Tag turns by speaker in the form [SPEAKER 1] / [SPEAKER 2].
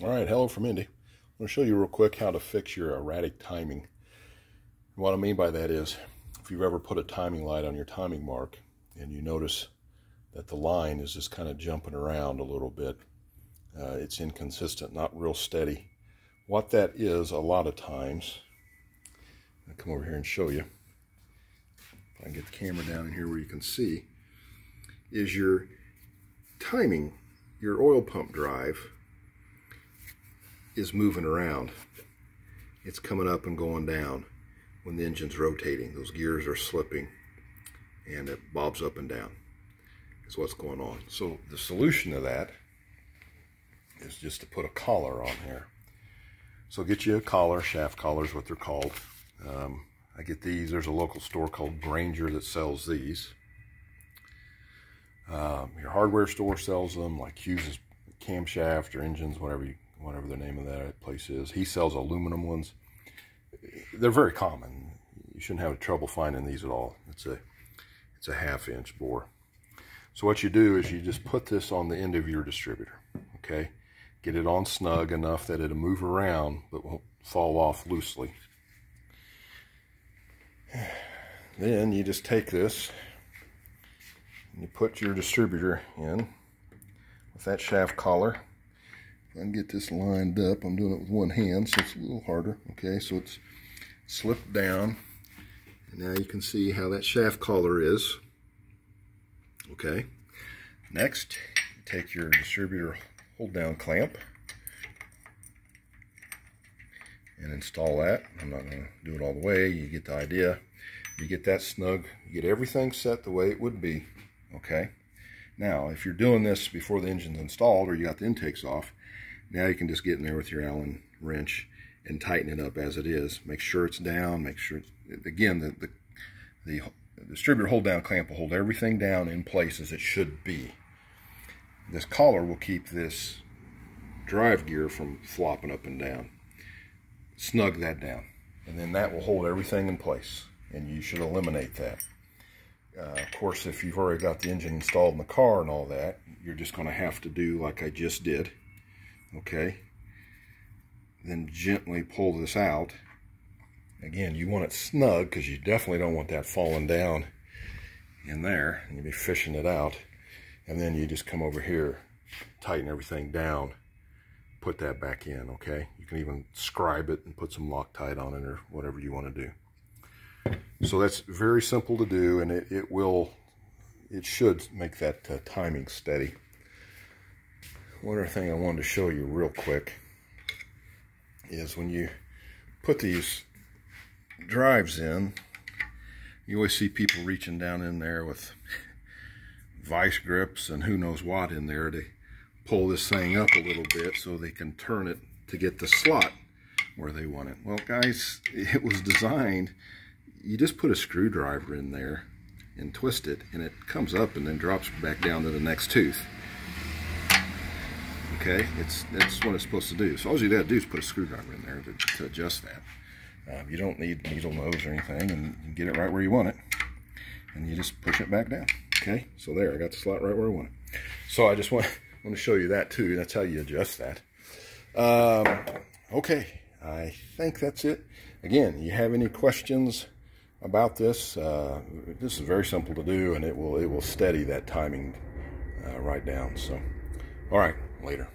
[SPEAKER 1] All right, hello from Indy. I'm going to show you real quick how to fix your erratic timing. What I mean by that is, if you've ever put a timing light on your timing mark and you notice that the line is just kind of jumping around a little bit, it's inconsistent, not real steady. What that is, a lot of times, I'll come over here and show you, if I can get the camera down in here where you can see, is your timing, your oil pump drive is moving around. It's coming up and going down when the engine's rotating. Those gears are slipping and it bobs up and down is what's going on. So the solution to that is just to put a collar on here. So get you a collar, shaft collar is what they're called. I get these. There's a local store called Granger that sells these. Your hardware store sells them, like Hughes's camshaft or engines, whatever the name of that place is. He sells aluminum ones. They're very common. You shouldn't have trouble finding these at all. It's a 1/2 inch bore. So what you do is you just put this on the end of your distributor, okay? Get it on snug enough that it'll move around but won't fall off loosely. Then you just take this and you put your distributor in with that shaft collar. If I can get this lined up, I'm doing it with one hand, so it's a little harder. Okay, so it's slipped down. And now you can see how that shaft collar is. Okay. Next, take your distributor hold down clamp and install that. I'm not going to do it all the way. You get the idea. You get that snug. You get everything set the way it would be. Okay. Now, if you're doing this before the engine's installed or you got the intakes off, now you can just get in there with your Allen wrench and tighten it up as it is. Make sure it's down. Make sure, again, the distributor hold down clamp will hold everything down in place as it should be. This collar will keep this drive gear from flopping up and down. Snug that down, and then that will hold everything in place, and you should eliminate that. Of course, if you've already got the engine installed in the car and all that, you're just going to have to do like I just did. Okay, then gently pull this out. Again, you want it snug because you definitely don't want that falling down in there. You'll be fishing it out, and then you just come over here, tighten everything down, put that back in. Okay, you can even scribe it and put some Loctite on it or whatever you want to do. So that's very simple to do, and it should make that timing steady. One other thing I wanted to show you real quick is when you put these drives in, you always see people reaching down in there with vice grips and who knows what in there to pull this thing up a little bit so they can turn it to get the slot where they want it. Well, guys, it was designed, you just put a screwdriver in there and twist it, and it comes up and then drops back down to the next tooth. Okay, that's what it's supposed to do. So all you got to do is put a screwdriver in there to adjust that. You don't need needle nose or anything, and you get it right where you want it, and you just push it back down. Okay, so there, I got the slot right where I want it. So I just want to show you that too. That's how you adjust that. Okay, I think that's it. Again, you have any questions about this? This is very simple to do, and it will steady that timing right down. So, all right. Later.